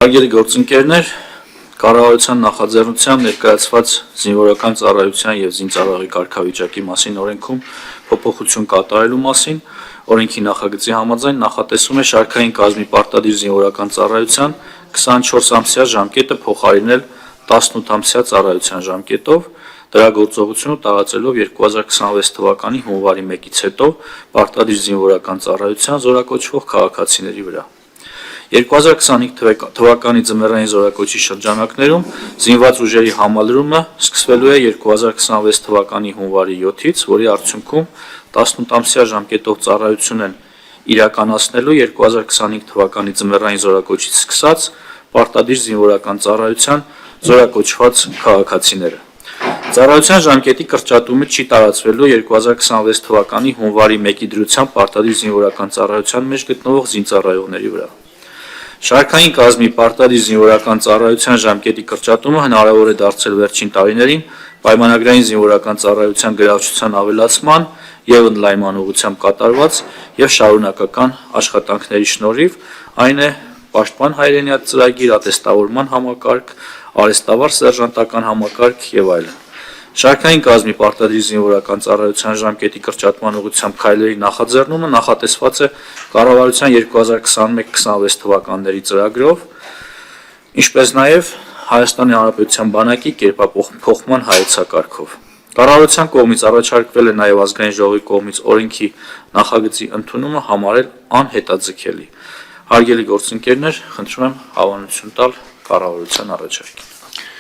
Հարգելի գործընկերներ, կառավարության նախաձեռնությամբ ներկայացված զինվորական ծառայության և զինծառայողի կարգավիճակի մասին օրենքում փոփոխություն կատարելու մասին օրենքի նախագծի համաձայն նախատեսվում է շարքային կազմի պարտադիր զինվորական ծառայության 24-ամսյա ժամկետը փոխարինել 18-ամսյա ծառայության ժամկետով, դրա գործողությունը տարածելով 2026 թվականի հունվարի 1-ից հետո պարտադիր զինվորական ծառայության զորակոչվող քաղաքացիների վրա։ 2025 թվականի ձմեռային զորակոչի շրջանակներում զինված ուժերի համալրումը սկսվելու է 2026 թվականի հունվարի 7-ից, որի արդյունքում 18-ամսյա ժամկետով ծառայություն են իրականացնելու 2025 թվականի ձմեռային զորակոչից սկսած պարտադիր զինվորական ծառայության զորակոչված քաղաքացիները։ Ծառայության ժամկետի կրճատումը չի տարածվելու 2026 թվականի հունվարի 1-ի դրությամբ պարտադիր զինվորական ծառայության մեջ գտնվող զինծառայողների վրա։ Շարքային կազմի պարտադիր զինվորական ծառայության ժամկետի կրճատումը հնարավոր է դարձել վերջին տարիներին պայմանագրային զինվորական ծառայության գրավչության ավելացման և ընդլայնման ուղղությամբ կատարված և շարունակական աշխատանքների շնորհիվ, այն է պաշտպան հայրենիաց ծրագիր, ատեստավորման համակարգ, արհեստավար սերժանտական համակարգ և այլն։ Շարքային կազմի պարտադիր զինվորական ծառայության ժամկետի կրճատման ուղղությամբ քայլերի նախաձեռնումը նախատեսված է կառավարության 2021-26 թվականների ծրագրով, ինչպես նաև Հայաստանի Հանրապետության բանակի կերպափոխման հայեցակարգով։ Կառավարության կողմից առաջարկվել է նաև Ազգային ժողովի կողմից օրենքի նախագծի ընդունումը համարել անհետաձգելի։ Հարգելի գործընկերներ, խնդրում եմ հավանություն տալ կառավարության առաջարկին։